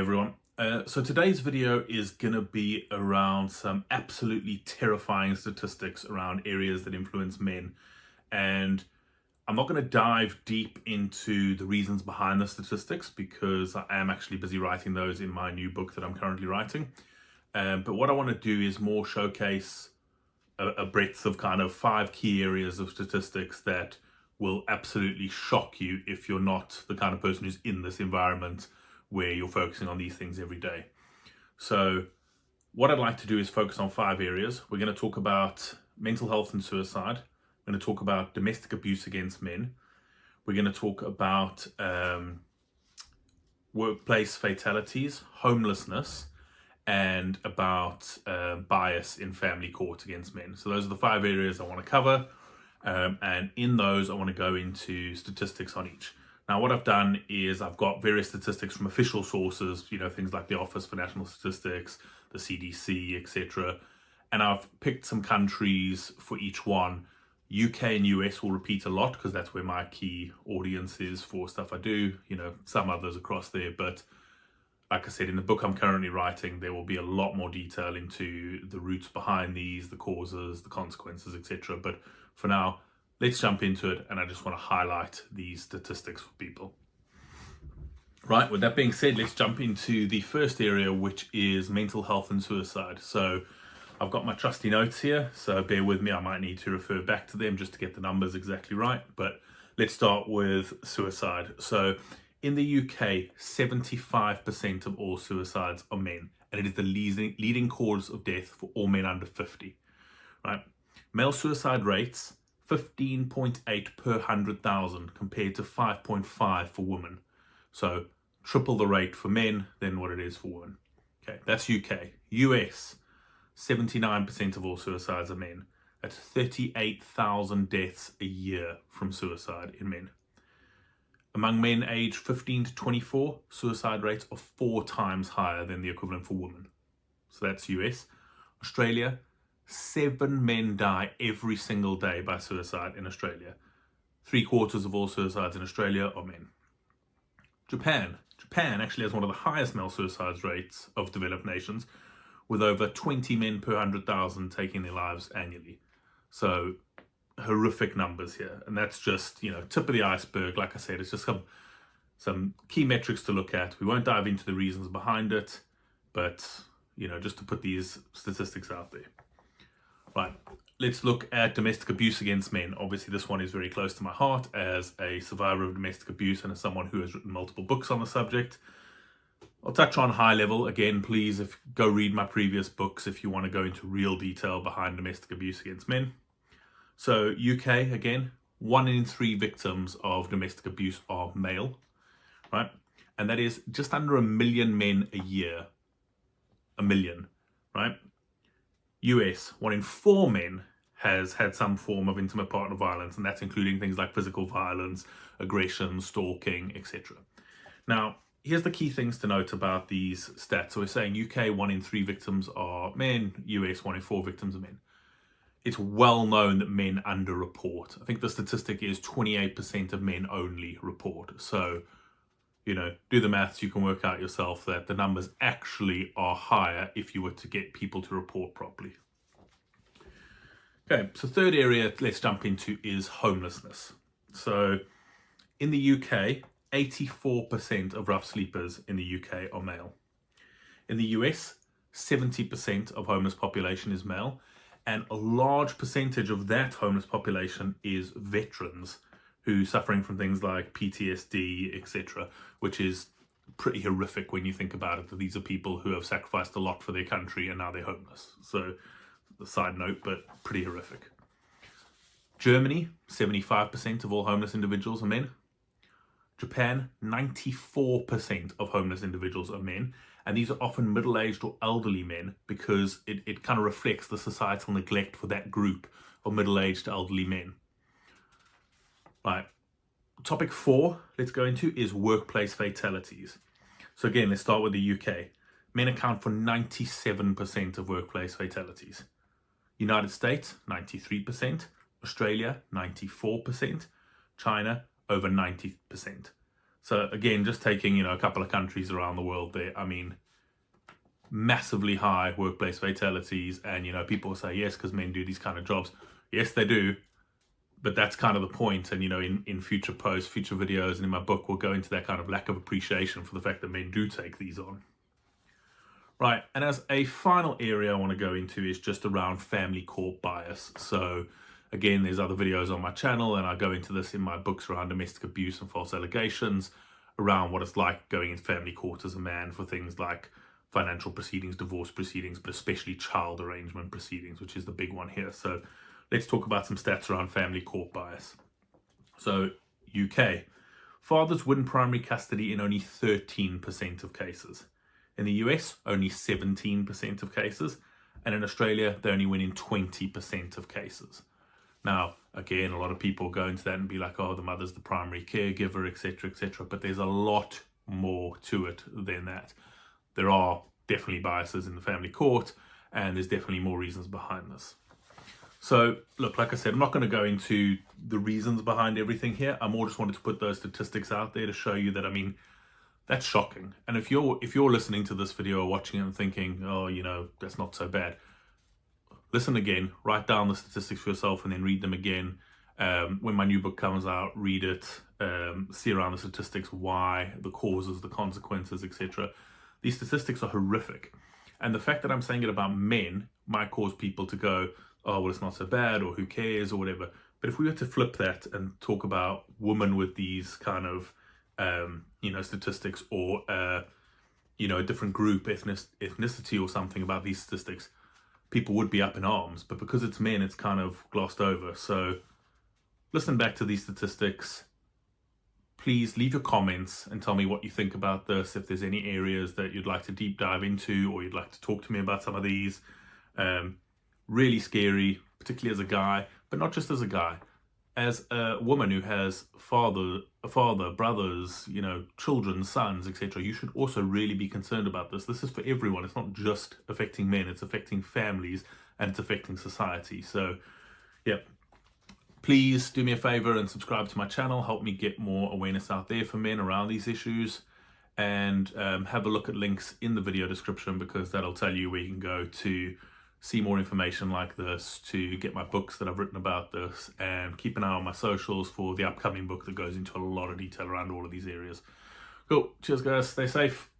everyone. So today's video is going to be around some absolutely terrifying statistics around areas that influence men. And I'm not going to dive deep into the reasons behind the statistics because I am actually busy writing those in my new book that I'm currently writing. But what I want to do is more showcase a breadth of kind of 5 key areas of statistics that will absolutely shock you if you're not the kind of person who's in this environment where you're focusing on these things every day. So what I'd like to do is focus on 5 areas. We're going to talk about mental health and suicide. We're going to talk about domestic abuse against men. We're going to talk about workplace fatalities, homelessness, and about bias in family court against men. So those are the 5 areas I want to cover. And in those, I want to go into statistics on each. Now, what I've done is I've got various statistics from official sources, things like the Office for National Statistics, the CDC, etc. And I've picked some countries for each one. UK and US will repeat a lot because that's where my key audience is for stuff I do, some others across there. But like I said, in the book I'm currently writing, there will be a lot more detail into the roots behind these, the causes, the consequences, etc. But for now, let's jump into it, and I just want to highlight these statistics for people. Right, with that being said, let's jump into the first area, which is mental health and suicide. So I've got my trusty notes here, so bear with me. I might need to refer back to them just to get the numbers exactly right. But let's start with suicide. So in the UK, 75% of all suicides are men, and it is the leading cause of death for all men under 50. Right, male suicide rates 15.8 per 100,000 compared to 5.5 for women. So triple the rate for men than what it is for women. Okay, that's UK. US, 79% of all suicides are men. That's 38,000 deaths a year from suicide in men. Among men aged 15 to 24, suicide rates are 4 times higher than the equivalent for women. So that's US. Australia, 7 men die every single day by suicide in Australia. 3/4 of all suicides in Australia are men. Japan actually has one of the highest male suicide rates of developed nations, with over 20 men per 100,000 taking their lives annually. So horrific numbers here, and that's just tip of the iceberg. Like I said, it's just some key metrics to look at. We won't dive into the reasons behind it, but just to put these statistics out there. Right, let's look at domestic abuse against men. Obviously, this one is very close to my heart as a survivor of domestic abuse and as someone who has written multiple books on the subject. I'll touch on high level. Again, please go read my previous books if you want to go into real detail behind domestic abuse against men. So UK, again, 1 in 3 victims of domestic abuse are male, right? And that is just under 1 million men a year. 1 million, right? US, 1 in 4 men has had some form of intimate partner violence, and that's including things like physical violence, aggression, stalking, etc. Now, here's the key things to note about these stats. So we're saying UK, 1 in 3 victims are men, US, 1 in 4 victims are men. It's well known that men underreport. I think the statistic is 28% of men only report. So, do the maths, you can work out yourself that the numbers actually are higher if you were to get people to report properly. Okay, so third area let's jump into is homelessness. So in the UK, 84% of rough sleepers in the UK are male. In the US, 70% of homeless population is male, and a large percentage of that homeless population is veterans who are suffering from things like PTSD, etc., which is pretty horrific when you think about it, that these are people who have sacrificed a lot for their country and now they're homeless. So, a side note, but pretty horrific. Germany, 75% of all homeless individuals are men. Japan, 94% of homeless individuals are men, and these are often middle-aged or elderly men because it kind of reflects the societal neglect for that group of middle-aged elderly men. Right. Topic 4, let's go into, is workplace fatalities. So again, let's start with the UK. Men account for 97% of workplace fatalities. United States, 93%. Australia, 94%. China, over 90%. So again, just taking, a couple of countries around the world there, I mean, massively high workplace fatalities. And, people say, yes, because men do these kind of jobs. Yes, they do. But that's kind of the point. And, in future posts, future videos, and in my book, we'll go into that kind of lack of appreciation for the fact that men do take these on. Right, and as a final area I want to go into is just around family court bias. So again, there's other videos on my channel, and I go into this in my books around domestic abuse and false allegations, around what it's like going in family court as a man for things like financial proceedings, divorce proceedings, but especially child arrangement proceedings, which is the big one here. So let's talk about some stats around family court bias. So UK, fathers win primary custody in only 13% of cases. In the US, only 17% of cases. And in Australia, they only win in 20% of cases. Now, again, a lot of people go into that and be like, oh, the mother's the primary caregiver, etc., etc. But there's a lot more to it than that. There are definitely biases in the family court, and there's definitely more reasons behind this. So, look, like I said, I'm not going to go into the reasons behind everything here. I more just wanted to put those statistics out there to show you that, that's shocking. And if you're listening to this video or watching it and thinking, oh, that's not so bad, listen again, write down the statistics for yourself, and then read them again. When my new book comes out, read it, see around the statistics, why, the causes, the consequences, etc. These statistics are horrific. And the fact that I'm saying it about men might cause people to go, oh, well, it's not so bad, or who cares, or whatever. But if we were to flip that and talk about women with these kind of statistics, or a different group, ethnicity or something about these statistics, people would be up in arms. But because it's men, it's kind of glossed over. So listen back to these statistics. Please leave your comments and tell me what you think about this. If there's any areas that you'd like to deep dive into, or you'd like to talk to me about some of these. Really scary, particularly as a guy, but not just as a guy. As a woman who has a father, brothers, children, sons, etc., you should also really be concerned about this. This is for everyone. It's not just affecting men. It's affecting families, and it's affecting society. So, yeah, please do me a favor and subscribe to my channel. Help me get more awareness out there for men around these issues. And have a look at links in the video description, because that'll tell you where you can go to see more information like this, to get my books that I've written about this, and keep an eye on my socials for the upcoming book that goes into a lot of detail around all of these areas. Cool. Cheers, guys. Stay safe.